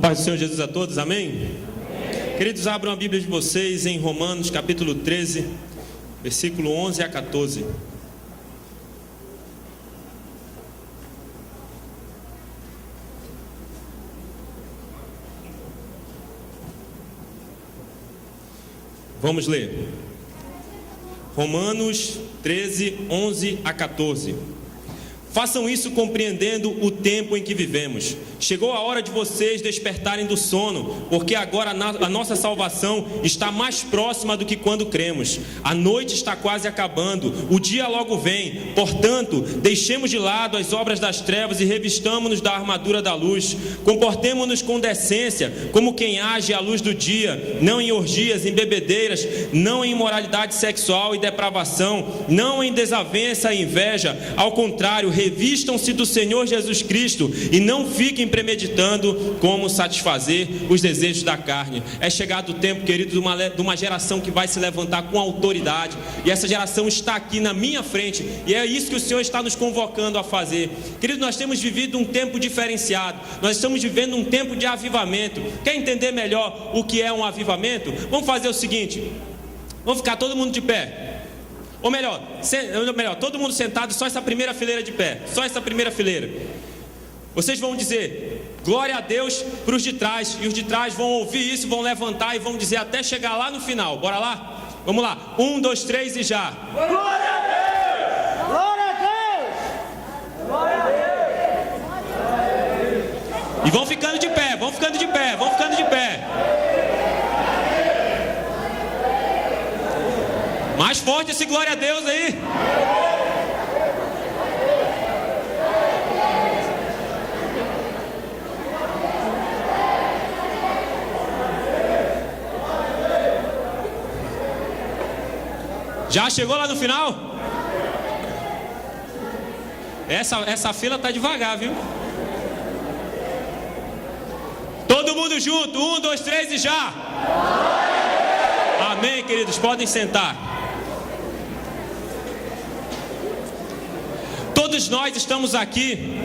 paz do Senhor Jesus a todos, amém? Queridos, abram a Bíblia de vocês em Romanos capítulo 13, versículo 11 a 14. Vamos ler. Romanos 13, 11 a 14. Façam isso compreendendo o tempo em que vivemos. Chegou a hora de vocês despertarem do sono, porque agora a nossa salvação está mais próxima do que quando cremos. A noite está quase acabando, o dia logo vem. Portanto, deixemos de lado as obras das trevas e revistamo-nos da armadura da luz. Comportemo-nos com decência, como quem age à luz do dia, não em orgias, em bebedeiras, não em imoralidade sexual e depravação, não em desavença e inveja. Ao contrário, revistam-se do Senhor Jesus Cristo e não fiquem premeditando como satisfazer os desejos da carne. É chegado o tempo, querido, de uma geração que vai se levantar com autoridade, e essa geração está aqui na minha frente, e é isso que o Senhor está nos convocando a fazer. Querido, nós temos vivido um tempo diferenciado, nós estamos vivendo um tempo de avivamento. Quer entender melhor o que é um avivamento? Vamos fazer o seguinte, vamos ficar todo mundo de pé. Ou melhor, todo mundo sentado, só essa primeira fileira de pé. Só essa primeira fileira. Vocês vão dizer glória a Deus para os de trás, e os de trás vão ouvir isso, vão levantar e vão dizer até chegar lá no final. Bora lá? Vamos lá, 1, 2, 3 e já. Glória a Deus! Glória a Deus! Glória a Deus! E vão ficando de pé, vão ficando de pé, vão ficando de pé. Mais forte esse glória a Deus aí. Já chegou lá no final? Essa fila tá devagar, viu? Todo mundo junto, 1, 2, 3 e já. Amém, queridos, podem sentar. Todos nós estamos aqui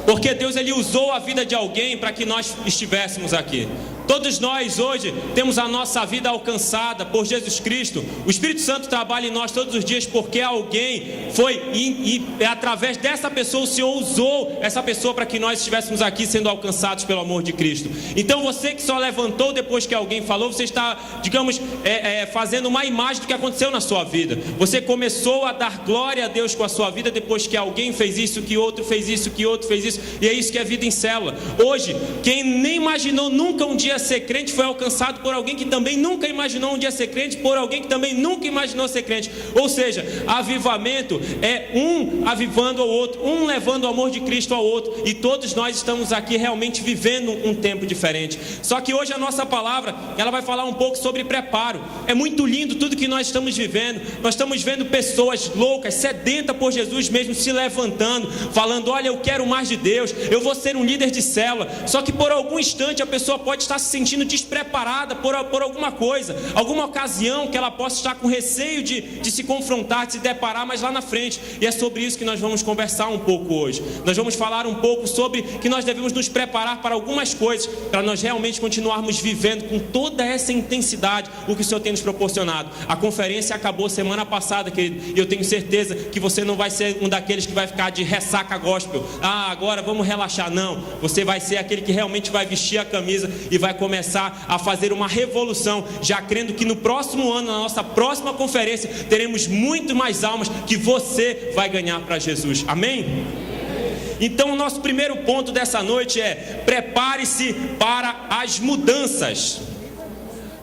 porque Deus ele usou a vida de alguém para que nós estivéssemos aqui. Todos nós hoje temos a nossa vida alcançada por Jesus Cristo. O Espírito Santo trabalha em nós todos os dias porque alguém foi e através dessa pessoa o Senhor usou essa pessoa para que nós estivéssemos aqui sendo alcançados pelo amor de Cristo. Então você que só levantou depois que alguém falou, você está, digamos, fazendo uma imagem do que aconteceu na sua vida. Você começou a dar glória a Deus com a sua vida depois que alguém fez isso, que outro fez isso, que outro fez isso. E é isso que é vida em célula. Hoje, quem nem imaginou nunca um dia ser crente foi alcançado por alguém que também nunca imaginou um dia ser crente, por alguém que também nunca imaginou ser crente. Ou seja, avivamento é um avivando ao outro, um levando o amor de Cristo ao outro, e todos nós estamos aqui realmente vivendo um tempo diferente. Só que hoje a nossa palavra, ela vai falar um pouco sobre preparo. É muito lindo tudo que nós estamos vivendo. Nós estamos vendo pessoas loucas, sedentas por Jesus mesmo, se levantando, falando, olha, eu quero mais de Deus, eu vou ser um líder de célula. Só que por algum instante a pessoa pode estar se sentindo despreparada por alguma coisa, alguma ocasião que ela possa estar com receio de se confrontar, de se deparar mais lá na frente. E é sobre isso que nós vamos conversar um pouco hoje. Nós vamos falar um pouco sobre que nós devemos nos preparar para algumas coisas, para nós realmente continuarmos vivendo com toda essa intensidade o que o Senhor tem nos proporcionado. A conferência acabou semana passada, querido, e eu tenho certeza que você não vai ser um daqueles que vai ficar de ressaca gospel. Agora vamos relaxar. Não, você vai ser aquele que realmente vai vestir a camisa e vai começar a fazer uma revolução, já crendo que no próximo ano, na nossa próxima conferência, teremos muito mais almas que você vai ganhar para Jesus. Amém? Então o nosso primeiro ponto dessa noite é: prepare-se para as mudanças.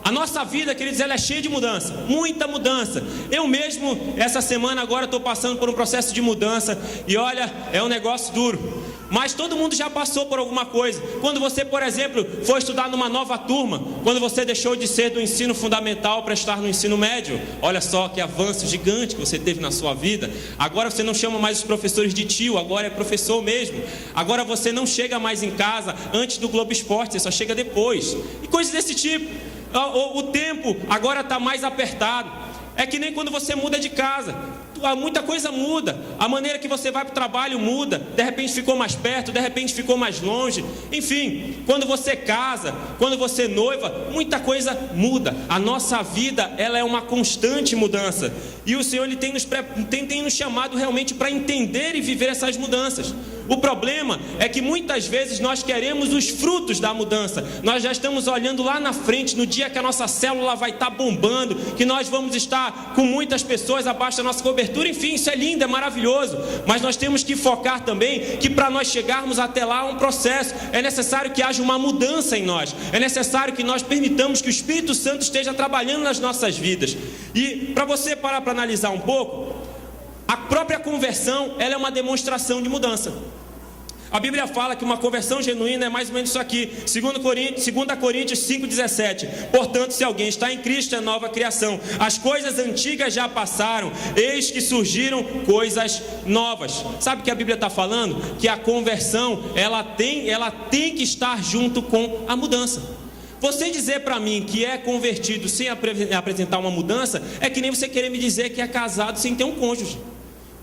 A nossa vida, queridos, ela é cheia de mudança, muita mudança. Eu mesmo, essa semana agora, estou passando por um processo de mudança. E olha, é um negócio duro. Mas todo mundo já passou por alguma coisa. Quando você, por exemplo, foi estudar numa nova turma, quando você deixou de ser do ensino fundamental para estar no ensino médio, olha só que avanço gigante que você teve na sua vida. Agora você não chama mais os professores de tio, agora é professor mesmo. Agora você não chega mais em casa antes do Globo Esporte, você só chega depois. E coisas desse tipo. O tempo agora está mais apertado. É que nem quando você muda de casa. muita coisa muda. A maneira que você vai para o trabalho muda. De repente ficou mais perto, de repente ficou mais longe. Enfim, quando você casa, quando você noiva, muita coisa muda. A nossa vida, ela é uma constante mudança. E o Senhor, Ele tem nos chamado realmente para entender e viver essas mudanças. O problema é que muitas vezes nós queremos os frutos da mudança. Nós já estamos olhando lá na frente, no dia que a nossa célula vai estar bombando, que nós vamos estar com muitas pessoas abaixo da nossa cobertura. Enfim, isso é lindo, é maravilhoso. Mas nós temos que focar também que para nós chegarmos até lá há um processo. É necessário que haja uma mudança em nós. É necessário que nós permitamos que o Espírito Santo esteja trabalhando nas nossas vidas. E para você parar para analisar um pouco, a própria conversão, ela é uma demonstração de mudança. A Bíblia fala que uma conversão genuína é mais ou menos isso aqui, 2 Coríntios 5,17. Portanto, se alguém está em Cristo, é nova criação. As coisas antigas já passaram, eis que surgiram coisas novas. Sabe o que a Bíblia está falando? Que a conversão, ela tem que estar junto com a mudança. Você dizer para mim que é convertido sem apresentar uma mudança, é que nem você querer me dizer que é casado sem ter um cônjuge.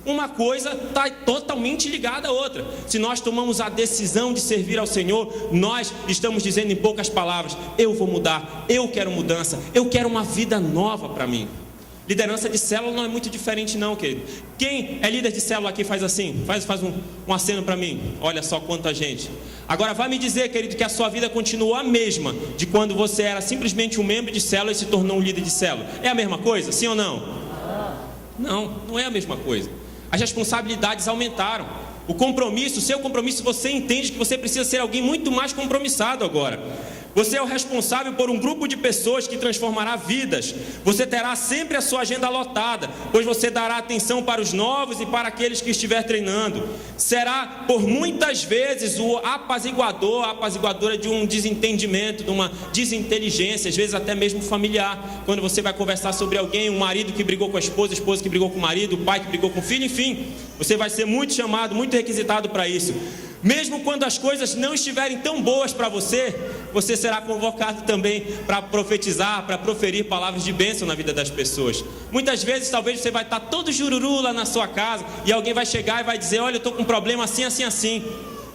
Uma coisa está totalmente ligada à outra. Se nós tomamos a decisão de servir ao Senhor, nós estamos dizendo em poucas palavras: eu vou mudar, eu quero mudança, eu quero uma vida nova para mim. Liderança de célula não é muito diferente não, querido. Quem é líder de célula aqui faz assim? Faz um aceno para mim. Olha só quanta gente. Agora vai me dizer, querido, que a sua vida continuou a mesma de quando você era simplesmente um membro de célula e se tornou um líder de célula. É a mesma coisa? Sim ou não? Não, não é a mesma coisa. As responsabilidades aumentaram. O compromisso, o seu compromisso, você entende que você precisa ser alguém muito mais compromissado agora. Você é o responsável por um grupo de pessoas que transformará vidas. Você terá sempre a sua agenda lotada, pois você dará atenção para os novos e para aqueles que estiver treinando. Será por muitas vezes o apaziguador, a apaziguadora de um desentendimento, de uma desinteligência, às vezes até mesmo familiar. Quando você vai conversar sobre alguém, um marido que brigou com a esposa que brigou com o marido, o pai que brigou com o filho, enfim, você vai ser muito chamado, muito requisitado para isso. Mesmo quando as coisas não estiverem tão boas para você, você será convocado também para profetizar, para proferir palavras de bênção na vida das pessoas. Muitas vezes, talvez você vai estar todo jururu lá na sua casa e alguém vai chegar e vai dizer: olha, eu estou com um problema assim, assim, assim.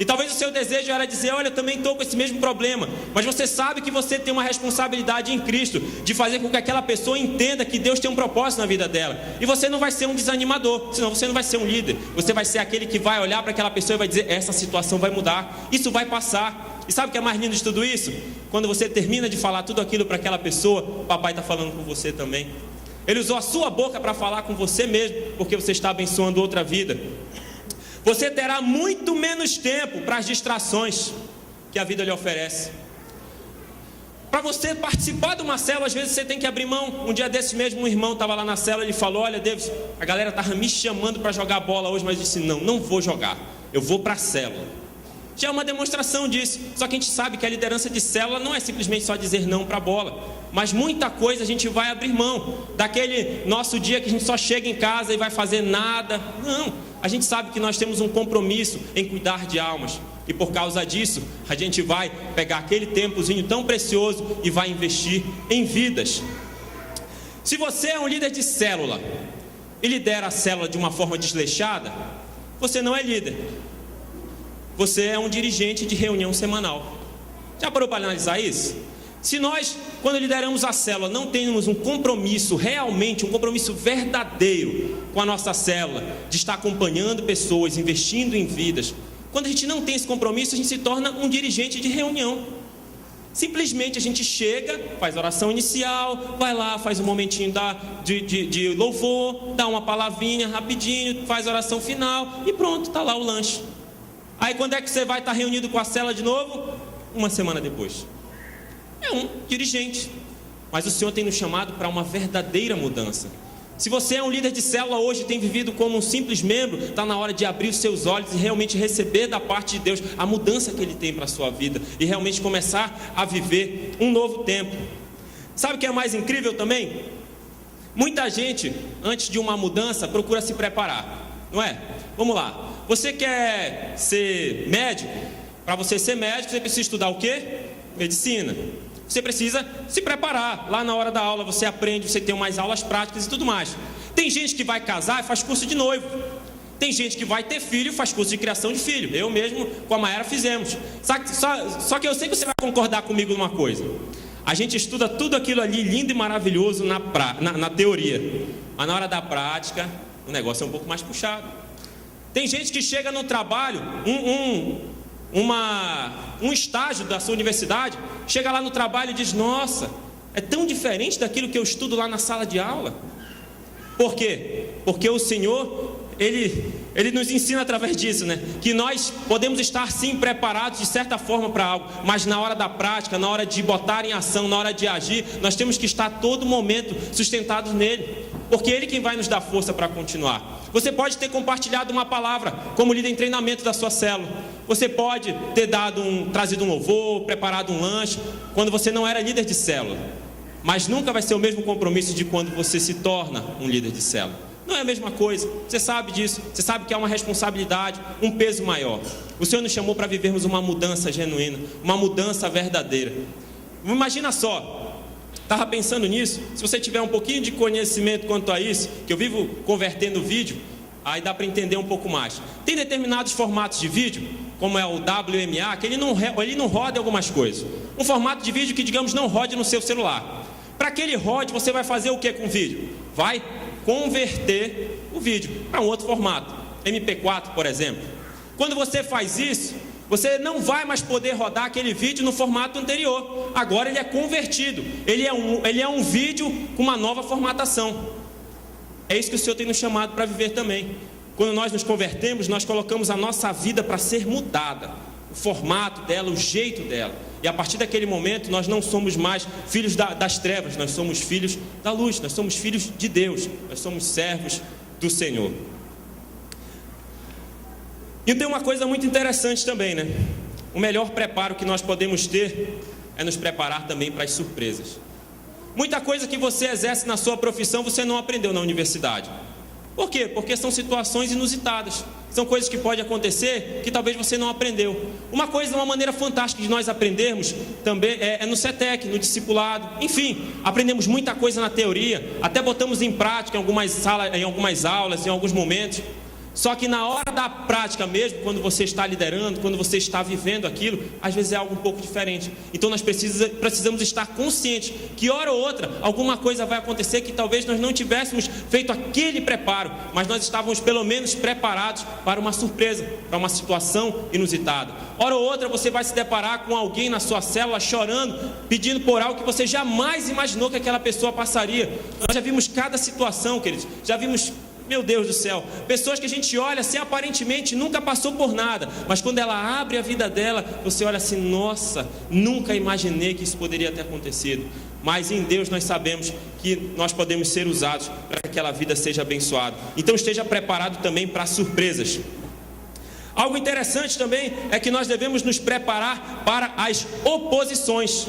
E talvez o seu desejo era dizer: olha, eu também estou com esse mesmo problema. Mas você sabe que você tem uma responsabilidade em Cristo de fazer com que aquela pessoa entenda que Deus tem um propósito na vida dela. E você não vai ser um desanimador, senão você não vai ser um líder. Você vai ser aquele que vai olhar para aquela pessoa e vai dizer: essa situação vai mudar, isso vai passar. E sabe o que é mais lindo de tudo isso? Quando você termina de falar tudo aquilo para aquela pessoa, o papai está falando com você também. Ele usou a sua boca para falar com você mesmo, porque você está abençoando outra vida. Você terá muito menos tempo para as distrações que a vida lhe oferece. Para você participar de uma célula, às vezes você tem que abrir mão. Um dia desse mesmo, um irmão estava lá na célula, ele falou: olha, Davis, a galera estava me chamando para jogar bola hoje, mas eu disse: não vou jogar, eu vou para a célula. Já é uma demonstração disso. Só que a gente sabe que a liderança de célula não é simplesmente só dizer não para a bola, mas muita coisa a gente vai abrir mão. Daquele nosso dia que a gente só chega em casa e vai fazer nada. Não, a gente sabe que nós temos um compromisso em cuidar de almas, e por causa disso a gente vai pegar aquele tempozinho tão precioso e vai investir em vidas. Se você é um líder de célula e lidera a célula de uma forma desleixada, você não é líder. Você é um dirigente de reunião semanal. Já parou para analisar isso? Se nós, quando lideramos a célula, não temos um compromisso realmente, um compromisso verdadeiro com a nossa célula, de estar acompanhando pessoas, investindo em vidas, quando a gente não tem esse compromisso, a gente se torna um dirigente de reunião. Simplesmente a gente chega, faz a oração inicial, vai lá, faz um momentinho de louvor, dá uma palavrinha rapidinho, faz a oração final e pronto, está lá o lanche. Aí quando é que você vai estar reunido com a célula de novo? Uma semana depois. É um dirigente. Mas o Senhor tem nos chamado para uma verdadeira mudança. Se você é um líder de célula hoje e tem vivido como um simples membro, está na hora de abrir os seus olhos e realmente receber da parte de Deus a mudança que Ele tem para a sua vida. E realmente começar a viver um novo tempo. Sabe o que é mais incrível também? Muita gente, antes de uma mudança, procura se preparar. Não é? Vamos lá. Você quer ser médico? Para você ser médico, você precisa estudar o quê? Medicina. Você precisa se preparar. Lá na hora da aula você aprende, você tem umas aulas práticas e tudo mais. Tem gente que vai casar e faz curso de noivo. Tem gente que vai ter filho e faz curso de criação de filho. Eu mesmo com a Maera fizemos. Só que eu sei que você vai concordar comigo numa coisa. A gente estuda tudo aquilo ali lindo e maravilhoso na teoria. Mas na hora da prática, o negócio é um pouco mais puxado. Tem gente que chega no trabalho, um estágio da sua universidade, chega lá no trabalho e diz: nossa, é tão diferente daquilo que eu estudo lá na sala de aula. Por quê? Porque o Senhor, Ele nos ensina através disso, né? Que nós podemos estar sim preparados de certa forma para algo, mas na hora da prática, na hora de botar em ação, na hora de agir, nós temos que estar a todo momento sustentados nele, porque Ele quem vai nos dar força para continuar. Você pode ter compartilhado uma palavra como líder em treinamento da sua célula. Você pode ter trazido um louvor, preparado um lanche, quando você não era líder de célula. Mas nunca vai ser o mesmo compromisso de quando você se torna um líder de célula. Não é a mesma coisa, você sabe disso, você sabe que é uma responsabilidade, um peso maior. O Senhor nos chamou para vivermos uma mudança genuína, uma mudança verdadeira. Imagina só, estava pensando nisso, se você tiver um pouquinho de conhecimento quanto a isso, que eu vivo convertendo vídeo, aí dá para entender um pouco mais. Tem determinados formatos de vídeo, como é o WMA, que ele não roda algumas coisas. Um formato de vídeo que, digamos, não rode no seu celular. Para que ele rode, você vai fazer o que com o vídeo? Vai converter o vídeo para um outro formato, MP4, por exemplo. Quando você faz isso, você não vai mais poder rodar aquele vídeo no formato anterior. Agora ele é convertido, ele é um vídeo com uma nova formatação. É isso que o Senhor tem nos chamado para viver também. Quando nós nos convertemos, nós colocamos a nossa vida para ser mudada, o formato dela, o jeito dela. E a partir daquele momento nós não somos mais filhos das trevas, nós somos filhos da luz, nós somos filhos de Deus, nós somos servos do Senhor. E tem uma coisa muito interessante também, né? O melhor preparo que nós podemos ter é nos preparar também para as surpresas. Muita coisa que você exerce na sua profissão você não aprendeu na universidade. Por quê? Porque são situações inusitadas. São coisas que podem acontecer que talvez você não aprendeu. Uma maneira fantástica de nós aprendermos também é no CETEC, no discipulado. Enfim, aprendemos muita coisa na teoria, até botamos em prática em algumas aulas, em alguns momentos. Só que na hora da prática mesmo, quando você está liderando, quando você está vivendo aquilo, às vezes é algo um pouco diferente. Então nós precisamos estar conscientes que hora ou outra, alguma coisa vai acontecer que talvez nós não tivéssemos feito aquele preparo, mas nós estávamos pelo menos preparados para uma surpresa, para uma situação inusitada. Hora ou outra você vai se deparar com alguém na sua célula chorando, pedindo por algo que você jamais imaginou que aquela pessoa passaria. Nós já vimos cada situação, queridos, já vimos... Meu Deus do céu, pessoas que a gente olha assim, aparentemente nunca passou por nada, mas quando ela abre a vida dela, você olha assim: nossa, nunca imaginei que isso poderia ter acontecido. Mas em Deus nós sabemos que nós podemos ser usados para que aquela vida seja abençoada. Então esteja preparado também para surpresas. Algo interessante também é que nós devemos nos preparar para as oposições.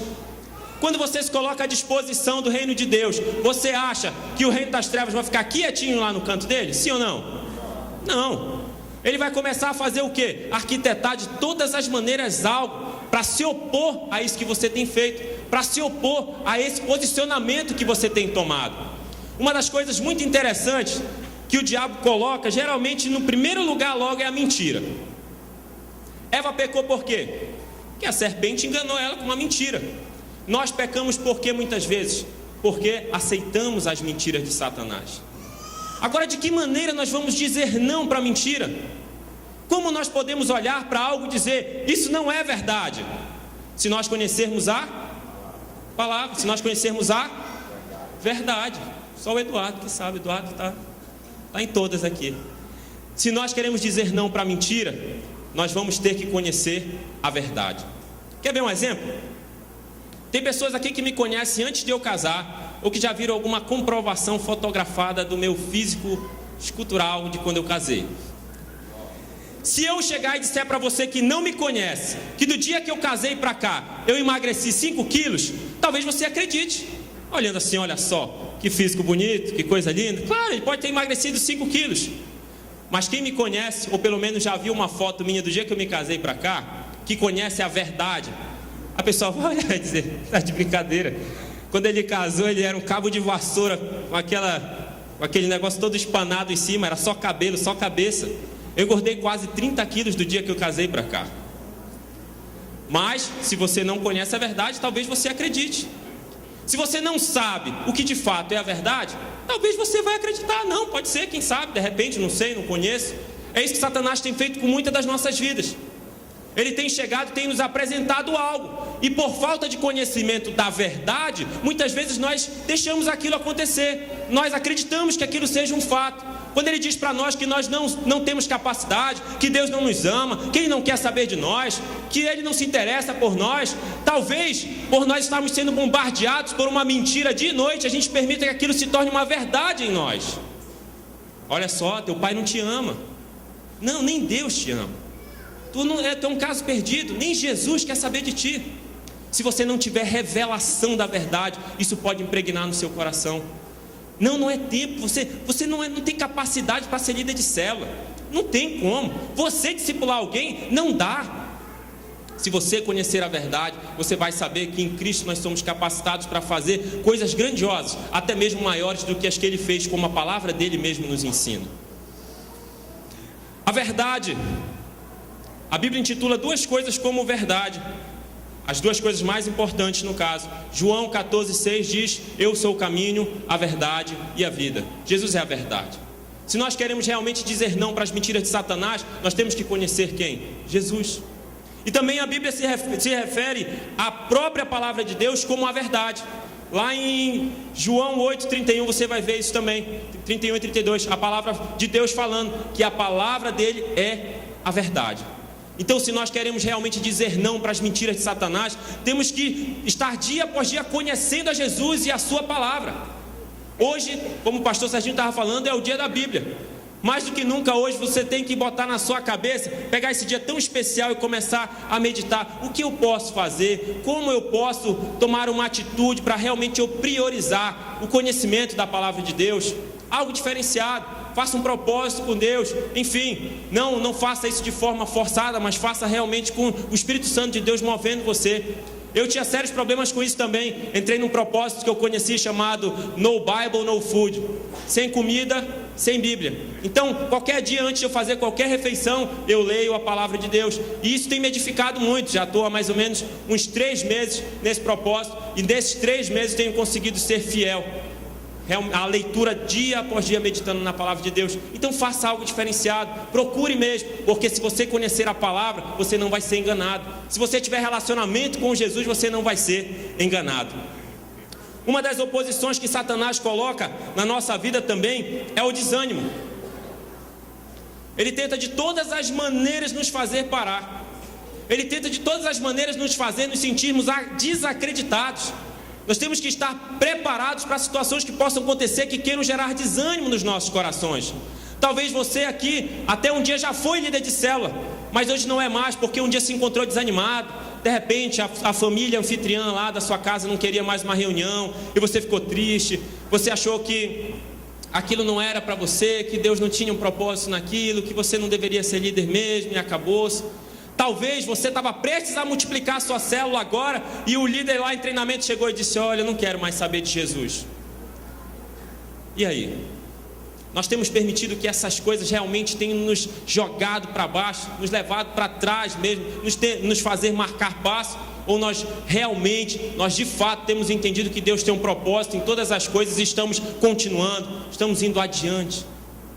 Quando você se coloca à disposição do reino de Deus, você acha que o reino das trevas vai ficar quietinho lá no canto dele? Sim ou não? Não. Ele vai começar a fazer o quê? Arquitetar de todas as maneiras algo para se opor a isso que você tem feito, para se opor a esse posicionamento que você tem tomado. Uma das coisas muito interessantes que o diabo coloca, geralmente no primeiro lugar logo, é a mentira. Eva pecou por quê? Porque a serpente enganou ela com uma mentira. Nós pecamos por quê muitas vezes? Porque aceitamos as mentiras de Satanás. Agora, de que maneira nós vamos dizer não para a mentira? Como nós podemos olhar para algo e dizer: isso não é verdade? Se nós conhecermos a palavra, se nós conhecermos a verdade. Só o Eduardo que sabe, Eduardo está em todas aqui. Se nós queremos dizer não para a mentira, nós vamos ter que conhecer a verdade. Quer ver um exemplo? Tem pessoas aqui que me conhecem antes de eu casar, ou que já viram alguma comprovação fotografada do meu físico escultural de quando eu casei. Se eu chegar e disser para você que não me conhece, que do dia que eu casei para cá, eu emagreci 5 quilos, talvez você acredite. Olhando assim, olha só, que físico bonito, que coisa linda. Claro, ele pode ter emagrecido 5 quilos. Mas quem me conhece, ou pelo menos já viu uma foto minha do dia que eu me casei para cá, que conhece a verdade, a pessoa vai olhar e dizer: está de brincadeira. Quando ele casou, ele era um cabo de vassoura com com aquele negócio todo espanado em cima, era só cabelo, só cabeça. Eu engordei quase 30 quilos do dia que eu casei para cá. Mas, se você não conhece a verdade, talvez você acredite. Se você não sabe o que de fato é a verdade, talvez você vai acreditar. Não, pode ser, quem sabe, de repente, não sei, não conheço. É isso que Satanás tem feito com muitas das nossas vidas. Ele tem chegado, tem nos apresentado algo, e por falta de conhecimento da verdade, muitas vezes nós deixamos aquilo acontecer. Nós acreditamos que aquilo seja um fato. Quando ele diz para nós que nós não temos capacidade, que Deus não nos ama, que Ele não quer saber de nós, que Ele não se interessa por nós, talvez por nós estarmos sendo bombardeados por uma mentira de noite, a gente permita que aquilo se torne uma verdade em nós. Olha só, teu pai não te ama. Não, nem Deus te ama. Tu é um caso perdido, nem Jesus quer saber de ti. Se você não tiver revelação da verdade, isso pode impregnar no seu coração. Não é tempo, você não tem capacidade para ser líder de célula. Não tem como. Você discipular alguém, não dá. Se você conhecer a verdade, você vai saber que em Cristo nós somos capacitados para fazer coisas grandiosas, até mesmo maiores do que as que Ele fez, como a palavra dele mesmo nos ensina. A verdade, a Bíblia intitula duas coisas como verdade. As duas coisas mais importantes no caso. João 14,6 diz: eu sou o caminho, a verdade e a vida. Jesus é a verdade. Se nós queremos realmente dizer não para as mentiras de Satanás, nós temos que conhecer quem? Jesus. E também a Bíblia se refere à própria palavra de Deus como a verdade. Lá em João 8,31 você vai ver isso também, 31 e 32, a palavra de Deus falando que a palavra dele é a verdade. Então, se nós queremos realmente dizer não para as mentiras de Satanás, temos que estar dia após dia conhecendo a Jesus e a sua palavra. Hoje, como o pastor Serginho estava falando, é o dia da Bíblia. Mais do que nunca hoje você tem que botar na sua cabeça, pegar esse dia tão especial e começar a meditar: o que eu posso fazer, como eu posso tomar uma atitude para realmente eu priorizar o conhecimento da palavra de Deus, algo diferenciado. Faça um propósito com Deus, enfim, não faça isso de forma forçada, mas faça realmente com o Espírito Santo de Deus movendo você. Eu tinha sérios problemas com isso também. Entrei num propósito que eu conheci chamado No Bible, No Food. Sem comida, sem Bíblia. Então, qualquer dia antes de eu fazer qualquer refeição, eu leio a palavra de Deus. E isso tem me edificado muito. Já estou há mais ou menos uns 3 meses nesse propósito. E nesses 3 meses tenho conseguido ser fiel a leitura dia após dia meditando na palavra de Deus. Então faça algo diferenciado, procure mesmo, porque se você conhecer a palavra, você não vai ser enganado. Se você tiver relacionamento com Jesus, você não vai ser enganado. Uma das oposições que Satanás coloca na nossa vida também é o desânimo. Ele tenta de todas as maneiras nos fazer parar. Ele tenta de todas as maneiras nos fazer nos sentirmos desacreditados. Nós temos que estar preparados para situações que possam acontecer, que queiram gerar desânimo nos nossos corações. Talvez você aqui até um dia já foi líder de célula, mas hoje não é mais, porque um dia se encontrou desanimado. De repente a família anfitriã lá da sua casa não queria mais uma reunião, e você ficou triste. Você achou que aquilo não era para você, que Deus não tinha um propósito naquilo, que você não deveria ser líder mesmo, e acabou-se. Talvez você estava prestes a multiplicar a sua célula agora, e o líder lá em treinamento chegou e disse: olha, eu não quero mais saber de Jesus. E aí? Nós temos permitido que essas coisas realmente tenham nos jogado para baixo, nos levado para trás mesmo, nos fazer marcar passo? Ou nós de fato temos entendido que Deus tem um propósito em todas as coisas e estamos continuando, estamos indo adiante?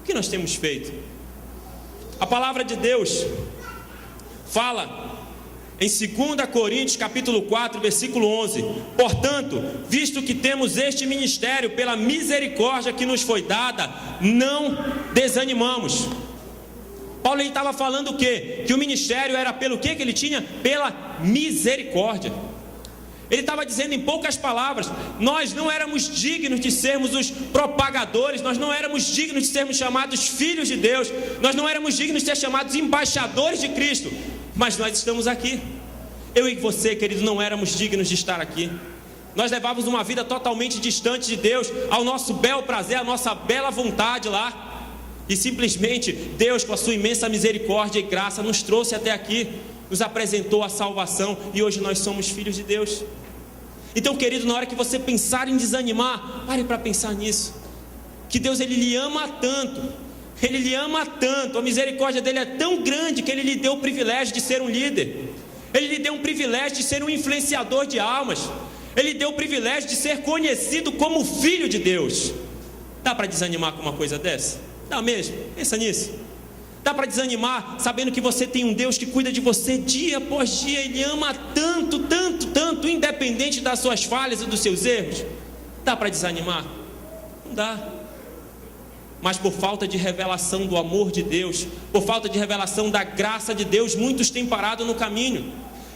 O que nós temos feito? A palavra de Deus fala em 2 Coríntios capítulo 4, versículo 11: portanto, visto que temos este ministério pela misericórdia que nos foi dada, não desanimamos. Paulo estava falando o quê? Que o ministério era pelo quê que ele tinha? Pela misericórdia. Ele estava dizendo em poucas palavras: nós não éramos dignos de sermos os propagadores, nós não éramos dignos de sermos chamados filhos de Deus, nós não éramos dignos de ser chamados embaixadores de Cristo, mas nós estamos aqui. Eu e você, querido, não éramos dignos de estar aqui. Nós levávamos uma vida totalmente distante de Deus, ao nosso bel prazer, à nossa bela vontade lá. E simplesmente Deus, com a sua imensa misericórdia e graça, nos trouxe até aqui, nos apresentou a salvação, e hoje nós somos filhos de Deus. Então, querido, na hora que você pensar em desanimar, pare para pensar nisso. que Deus ele lhe ama tanto, ele lhe ama tanto, a misericórdia dele é tão grande que ele lhe deu o privilégio de ser um líder, ele lhe deu um privilégio de ser um influenciador de almas, ele lhe deu o privilégio de ser conhecido como filho de Deus. Dá para desanimar com uma coisa dessa? Dá mesmo? Pensa nisso. Dá para desanimar sabendo que você tem um Deus que cuida de você dia após dia, ele ama tanto, tanto, tanto, independente das suas falhas e dos seus erros? Dá para desanimar? Não dá. Mas por falta de revelação do amor de Deus, por falta de revelação da graça de Deus, muitos têm parado no caminho.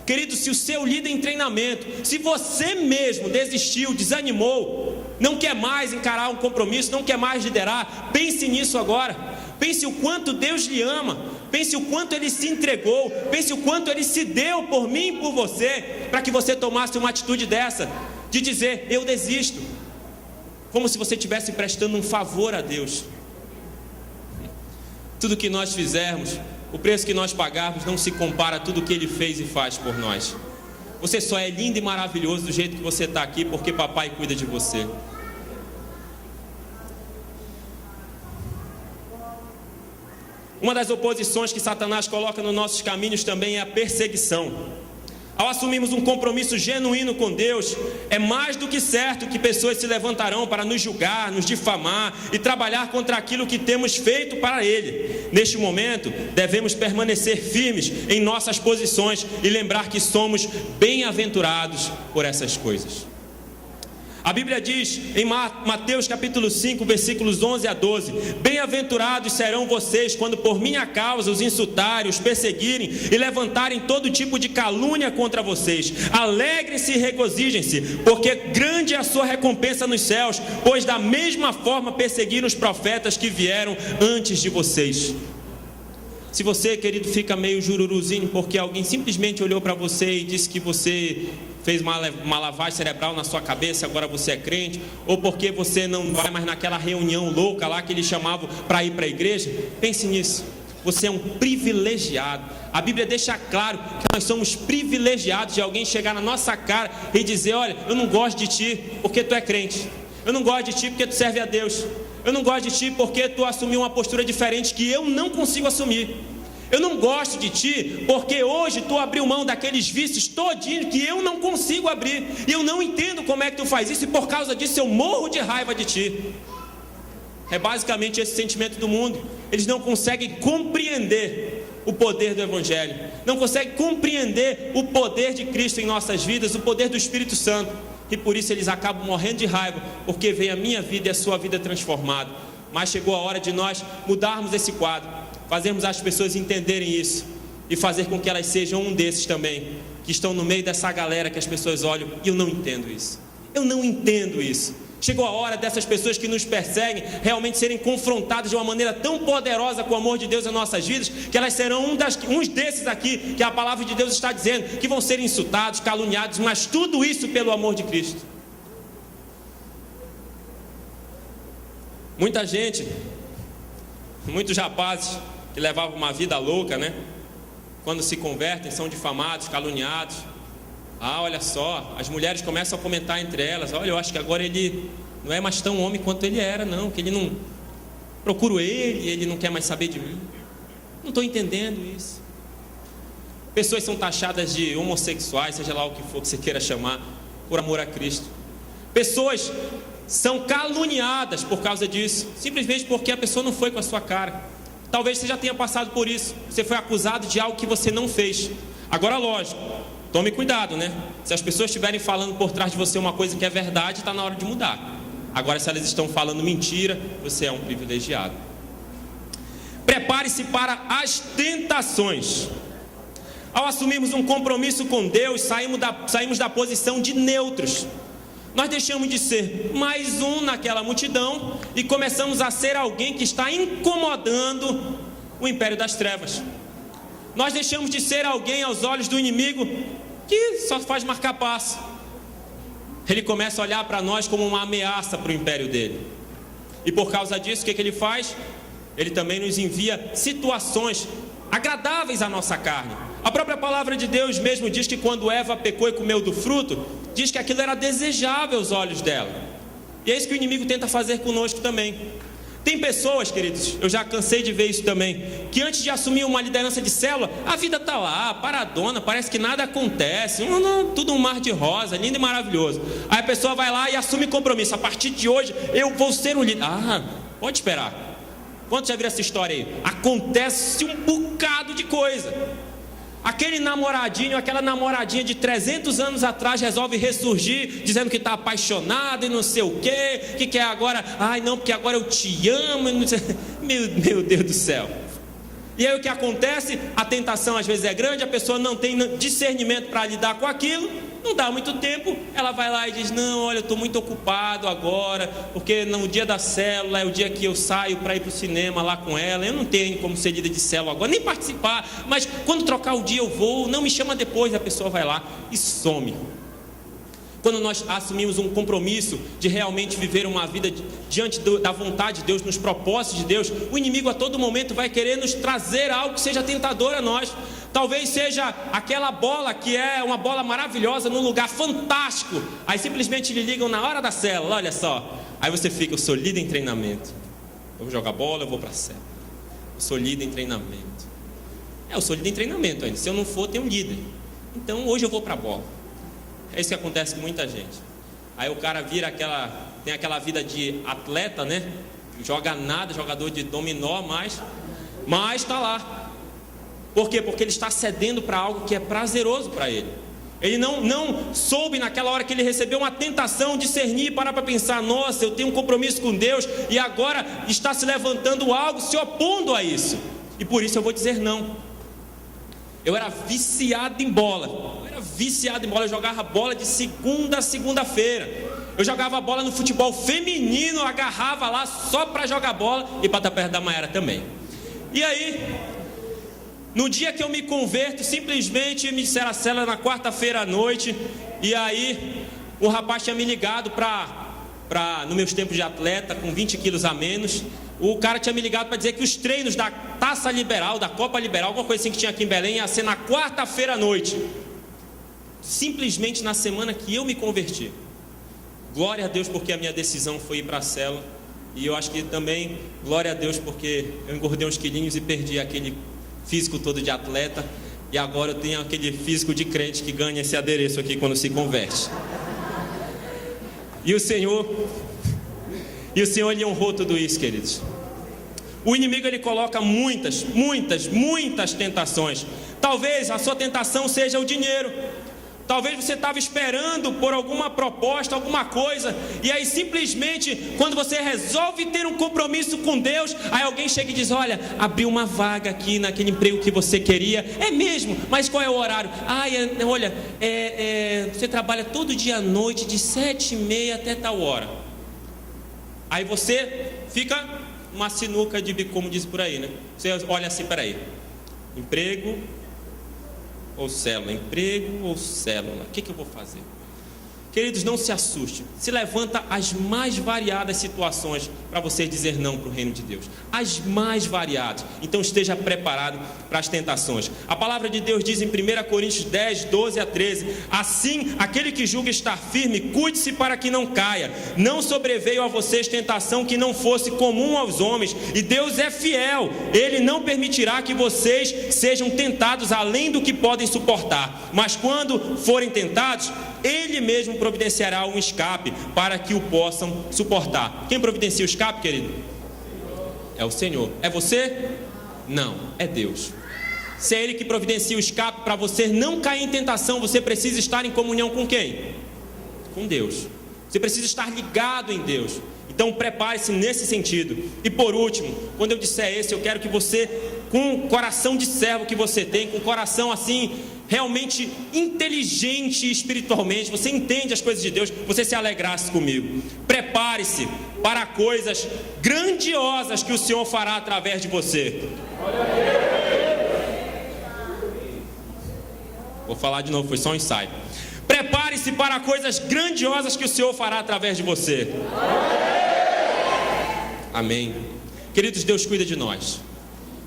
Querido, se o seu líder em treinamento, se você mesmo desistiu, desanimou, não quer mais encarar um compromisso, não quer mais liderar, pense nisso agora. Pense o quanto Deus lhe ama, pense o quanto Ele se entregou, pense o quanto Ele se deu por mim e por você, para que você tomasse uma atitude dessa, de dizer, eu desisto, como se você estivesse prestando um favor a Deus. Tudo que nós fizermos, o preço que nós pagarmos não se compara a tudo que Ele fez e faz por nós. Você só é lindo e maravilhoso do jeito que você está aqui, porque papai cuida de você. Uma das oposições que Satanás coloca nos nossos caminhos também é a perseguição. Ao assumirmos um compromisso genuíno com Deus, é mais do que certo que pessoas se levantarão para nos julgar, nos difamar e trabalhar contra aquilo que temos feito para Ele. Neste momento, devemos permanecer firmes em nossas posições e lembrar que somos bem-aventurados por essas coisas. A Bíblia diz em Mateus capítulo 5, versículos 11 a 12: Bem-aventurados serão vocês quando por minha causa os insultarem, os perseguirem e levantarem todo tipo de calúnia contra vocês. Alegrem-se e regozijem-se, porque grande é a sua recompensa nos céus, pois da mesma forma perseguiram os profetas que vieram antes de vocês. Se você, querido, fica meio jururuzinho porque alguém simplesmente olhou para você e disse que você fez uma lavagem cerebral na sua cabeça, agora você é crente, ou porque você não vai mais naquela reunião louca lá que eles chamavam para ir para a igreja, pense nisso. Você é um privilegiado. A Bíblia deixa claro que nós somos privilegiados de alguém chegar na nossa cara e dizer: olha, eu não gosto de ti porque tu é crente, eu não gosto de ti porque tu serve a Deus, eu não gosto de ti porque tu assumiu uma postura diferente que eu não consigo assumir. Eu não gosto de ti porque hoje tu abriu mão daqueles vícios todinhos que eu não consigo abrir. E eu não entendo como é que tu faz isso, e por causa disso eu morro de raiva de ti. É basicamente esse sentimento do mundo. Eles não conseguem compreender o poder do Evangelho, não conseguem compreender o poder de Cristo em nossas vidas, o poder do Espírito Santo. E por isso eles acabam morrendo de raiva, porque vem a minha vida e a sua vida transformada. Mas chegou a hora de nós mudarmos esse quadro, fazermos as pessoas entenderem isso e fazer com que elas sejam um desses também, que estão no meio dessa galera que as pessoas olham e eu não entendo isso. Eu não entendo isso. Chegou a hora dessas pessoas que nos perseguem realmente serem confrontadas de uma maneira tão poderosa com o amor de Deus em nossas vidas, que elas serão uns desses aqui, que a palavra de Deus está dizendo, que vão ser insultados, caluniados, mas tudo isso pelo amor de Cristo. Muita gente, muitos rapazes que levavam uma vida louca, né? Quando se convertem, são difamados, caluniados. Ah, olha só, as mulheres começam a comentar entre elas: olha, eu acho que agora ele não é mais tão homem quanto ele era, não, que ele não... procuro ele não quer mais saber de mim. Não estou entendendo isso. Pessoas são taxadas de homossexuais, seja lá o que for que você queira chamar, por amor a Cristo. Pessoas são caluniadas por causa disso, simplesmente porque a pessoa não foi com a sua cara. Talvez você já tenha passado por isso. Você foi acusado de algo que você não fez. Agora, lógico, tome cuidado, né? Se as pessoas estiverem falando por trás de você uma coisa que é verdade, está na hora de mudar. Agora, se elas estão falando mentira, você é um privilegiado. Prepare-se para as tentações. Ao assumirmos um compromisso com Deus, saímos da posição de neutros. Nós deixamos de ser mais um naquela multidão e começamos a ser alguém que está incomodando o império das trevas. Nós deixamos de ser alguém aos olhos do inimigo que só faz marcar passo. Ele começa a olhar para nós como uma ameaça para o império dele. E por causa disso, o que ele faz? Ele também nos envia situações agradáveis à nossa carne. A própria palavra de Deus mesmo diz que quando Eva pecou e comeu do fruto, diz que aquilo era desejável aos olhos dela. E é isso que o inimigo tenta fazer conosco também. Tem pessoas, queridos, eu já cansei de ver isso também, que antes de assumir uma liderança de célula, a vida está lá, paradona, parece que nada acontece, tudo um mar de rosa, lindo e maravilhoso. Aí a pessoa vai lá e assume compromisso: a partir de hoje eu vou ser um líder. Pode esperar. Quantos já viram essa história aí? Acontece um bocado de coisa. Aquele namoradinho, aquela namoradinha de 300 anos atrás resolve ressurgir, dizendo que está apaixonado e não sei o quê, que quer agora, não, porque agora eu te amo, não sei. Meu Deus do céu. E aí o que acontece? A tentação às vezes é grande, a pessoa não tem discernimento para lidar com aquilo, não dá muito tempo, ela vai lá e diz: não, olha, eu estou muito ocupado agora, porque no dia da célula é o dia que eu saio para ir para o cinema lá com ela, eu não tenho como ser líder de célula agora, nem participar, mas quando trocar o dia eu vou, não me chama depois. A pessoa vai lá e some. Quando nós assumimos um compromisso de realmente viver uma vida diante da vontade de Deus, nos propósitos de Deus, o inimigo a todo momento vai querer nos trazer algo que seja tentador a nós. Talvez seja aquela bola que é uma bola maravilhosa, num lugar fantástico, aí simplesmente lhe ligam na hora da célula: olha só. Aí você fica: eu sou líder em treinamento, eu vou jogar bola, eu vou para a célula, eu sou líder em treinamento. Eu sou líder em treinamento ainda, se eu não for, tem um líder, então hoje eu vou para a bola. É isso que acontece com muita gente. Aí o cara tem aquela vida de atleta, né? Joga nada, jogador de dominó, mas está lá. Por quê? Porque ele está cedendo para algo que é prazeroso para ele. Ele não soube naquela hora que ele recebeu uma tentação discernir, parar para pensar: nossa, eu tenho um compromisso com Deus, e agora está se levantando algo se opondo a isso, e por isso eu vou dizer não. Eu era viciado em bola, eu jogava bola de segunda a segunda-feira. Eu jogava bola no futebol feminino, agarrava lá só para jogar bola e para estar perto da Maiara também. E aí, no dia que eu me converto, simplesmente me disseram a célula na quarta-feira à noite. E aí, um rapaz tinha me ligado nos meus tempos de atleta, com 20 quilos a menos. O cara tinha me ligado para dizer que os treinos da Taça Liberal, da Copa Liberal, alguma coisa assim que tinha aqui em Belém, ia ser na quarta-feira à noite. Simplesmente na semana que eu me converti. Glória a Deus porque a minha decisão foi ir para a célula. E eu acho que também, glória a Deus porque eu engordei uns quilinhos e perdi aquele físico todo de atleta. E agora eu tenho aquele físico de crente que ganha esse adereço aqui quando se converte. E o Senhor ele honrou tudo isso, queridos. O inimigo ele coloca muitas tentações. Talvez a sua tentação seja o dinheiro. Talvez você estava esperando por alguma proposta, alguma coisa, e aí simplesmente, quando você resolve ter um compromisso com Deus, aí alguém chega e diz: olha, abriu uma vaga aqui naquele emprego que você queria. É mesmo? Mas qual é o horário? Olha, você trabalha todo dia à noite, de 7h30 até tal hora. Aí você fica uma sinuca de bico, como diz por aí, né? Você olha assim: peraí, emprego ou célula, emprego ou célula, o que eu vou fazer? Queridos, não se assuste. Se levanta as mais variadas situações para você dizer não para o reino de Deus. As mais variadas. Então esteja preparado para as tentações. A palavra de Deus diz em 1 Coríntios 10, 12 a 13: assim, aquele que julga estar firme, cuide-se para que não caia. Não sobreveio a vocês tentação que não fosse comum aos homens, e Deus é fiel. Ele não permitirá que vocês sejam tentados além do que podem suportar. Mas quando forem tentados, Ele mesmo providenciará um escape para que o possam suportar. Quem providencia o escape, querido? É o Senhor. É você? Não, é Deus. Se é Ele que providencia o escape para você não cair em tentação, você precisa estar em comunhão com quem? Com Deus. Você precisa estar ligado em Deus. Então prepare-se nesse sentido. E por último, quando eu disser esse, eu quero que você, com o coração de servo que você tem, com o coração assim, realmente inteligente espiritualmente, você entende as coisas de Deus, você se alegrasse comigo. Prepare-se para coisas grandiosas que o Senhor fará através de você. Vou falar de novo, foi só um ensaio. Prepare-se para coisas grandiosas que o Senhor fará através de você. Amém. Queridos, Deus cuida de nós.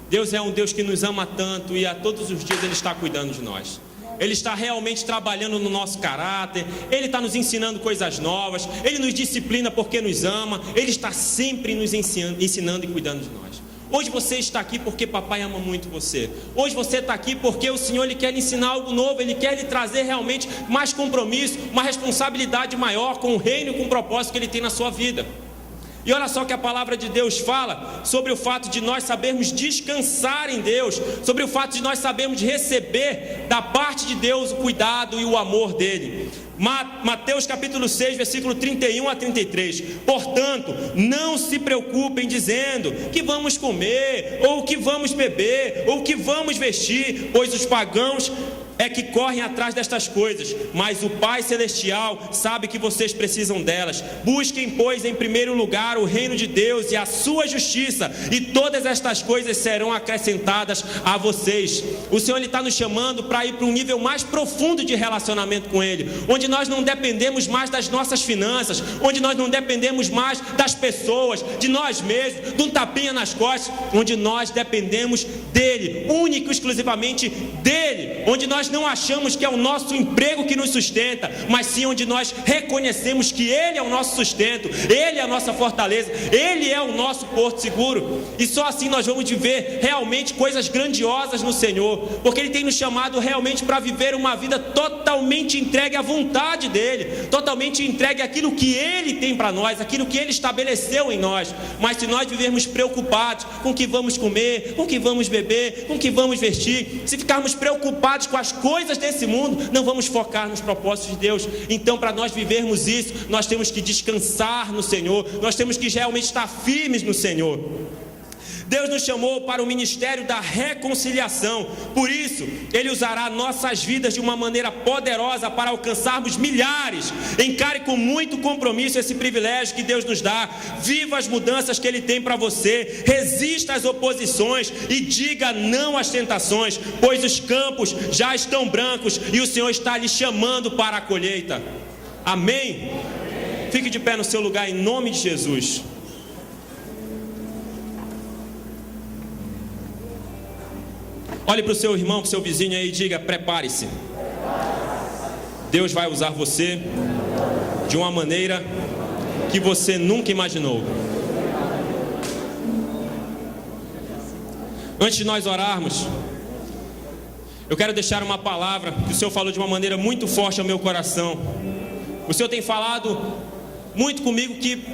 Deus é um Deus que nos ama tanto e a todos os dias Ele está cuidando de nós. Ele está realmente trabalhando no nosso caráter, Ele está nos ensinando coisas novas, Ele nos disciplina porque nos ama, Ele está sempre nos ensinando e cuidando de nós. Hoje você está aqui porque papai ama muito você. Hoje você está aqui porque o Senhor Ele quer lhe ensinar algo novo, Ele quer lhe trazer realmente mais compromisso, uma responsabilidade maior com o reino e com o propósito que Ele tem na sua vida. E olha só que a palavra de Deus fala sobre o fato de nós sabermos descansar em Deus, sobre o fato de nós sabermos receber da parte de Deus o cuidado e o amor dele. Mateus capítulo 6, versículo 31 a 33. Portanto, não se preocupem dizendo que vamos comer, ou que vamos beber, ou que vamos vestir, pois os pagãos é que correm atrás destas coisas, mas o Pai Celestial sabe que vocês precisam delas. Busquem, pois, em primeiro lugar o reino de Deus e a sua justiça, e todas estas coisas serão acrescentadas a vocês. O Senhor Ele está nos chamando para ir para um nível mais profundo de relacionamento com Ele, onde nós não dependemos mais das nossas finanças, onde nós não dependemos mais das pessoas, de nós mesmos, de um tapinha nas costas, onde nós dependemos dEle, único e exclusivamente dEle, onde nós não achamos que é o nosso emprego que nos sustenta, mas sim onde nós reconhecemos que Ele é o nosso sustento, Ele é a nossa fortaleza, Ele é o nosso porto seguro. E só assim nós vamos viver realmente coisas grandiosas no Senhor, porque Ele tem nos chamado realmente para viver uma vida totalmente entregue à vontade dEle, totalmente entregue àquilo que Ele tem para nós, aquilo que Ele estabeleceu em nós. Mas se nós vivermos preocupados com o que vamos comer, com o que vamos beber, com o que vamos vestir, se ficarmos preocupados com as coisas desse mundo, não vamos focar nos propósitos de Deus. Então, para nós vivermos isso, nós temos que descansar no Senhor, nós temos que realmente estar firmes no Senhor. Deus nos chamou para o ministério da reconciliação, por isso Ele usará nossas vidas de uma maneira poderosa para alcançarmos milhares. Encare com muito compromisso esse privilégio que Deus nos dá, viva as mudanças que Ele tem para você, resista às oposições e diga não às tentações, pois os campos já estão brancos e o Senhor está lhe chamando para a colheita. Amém? Fique de pé no seu lugar em nome de Jesus. Olhe para o seu irmão, para o seu vizinho aí e diga: prepare-se. Deus vai usar você de uma maneira que você nunca imaginou. Antes de nós orarmos, eu quero deixar uma palavra que o Senhor falou de uma maneira muito forte ao meu coração. O Senhor tem falado muito comigo que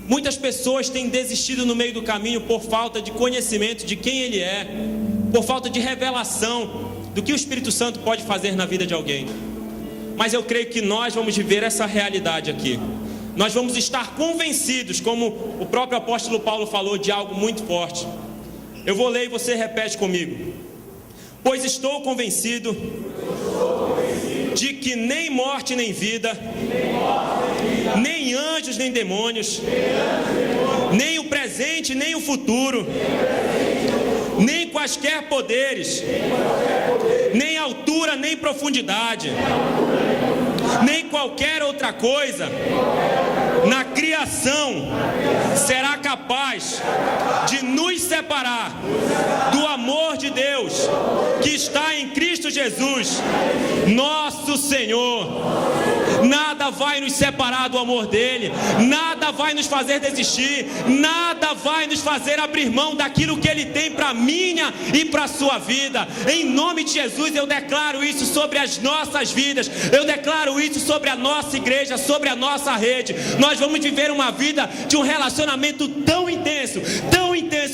muitas pessoas têm desistido no meio do caminho por falta de conhecimento de quem Ele é, por falta de revelação do que o Espírito Santo pode fazer na vida de alguém. Mas eu creio que nós vamos viver essa realidade aqui. Nós vamos estar convencidos, como o próprio apóstolo Paulo falou, de algo muito forte. Eu vou ler e você repete comigo. Pois estou convencido de que nem morte nem vida, nem anjos nem demônios, nem o presente nem o futuro, nem quaisquer poderes, nem altura nem profundidade, nem qualquer outra coisa na criação será capaz de nos separar do amor de Deus que está em Cristo Jesus, nosso Senhor. Nada vai nos separar do amor dele, nada vai nos fazer desistir, nada vai nos fazer abrir mão daquilo que ele tem para minha e para a sua vida. Em nome de Jesus eu declaro isso sobre as nossas vidas, eu declaro isso sobre a nossa igreja, sobre a nossa rede. Nós vamos viver uma vida de um relacionamento tão intenso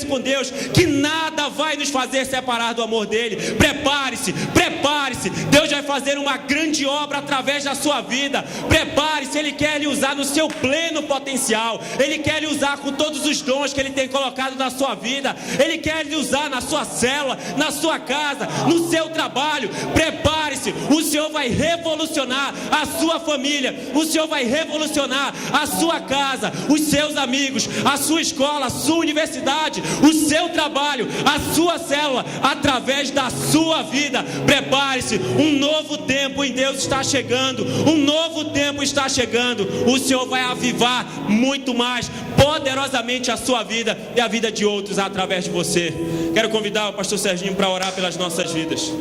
com Deus, que nada vai nos fazer separar do amor dele. Prepare-se, prepare-se, Deus vai fazer uma grande obra através da sua vida. Prepare-se, Ele quer lhe usar no seu pleno potencial, Ele quer lhe usar com todos os dons que Ele tem colocado na sua vida, Ele quer lhe usar na sua célula, na sua casa, no seu trabalho. Prepare-se, o Senhor vai revolucionar a sua família, o Senhor vai revolucionar a sua casa, os seus amigos, a sua escola, a sua universidade, o seu trabalho, a sua célula, através da sua vida. Prepare-se, um novo tempo em Deus está chegando, um novo tempo está chegando. O Senhor vai avivar muito mais poderosamente a sua vida e a vida de outros através de você. Quero convidar o pastor Serginho para orar pelas nossas vidas.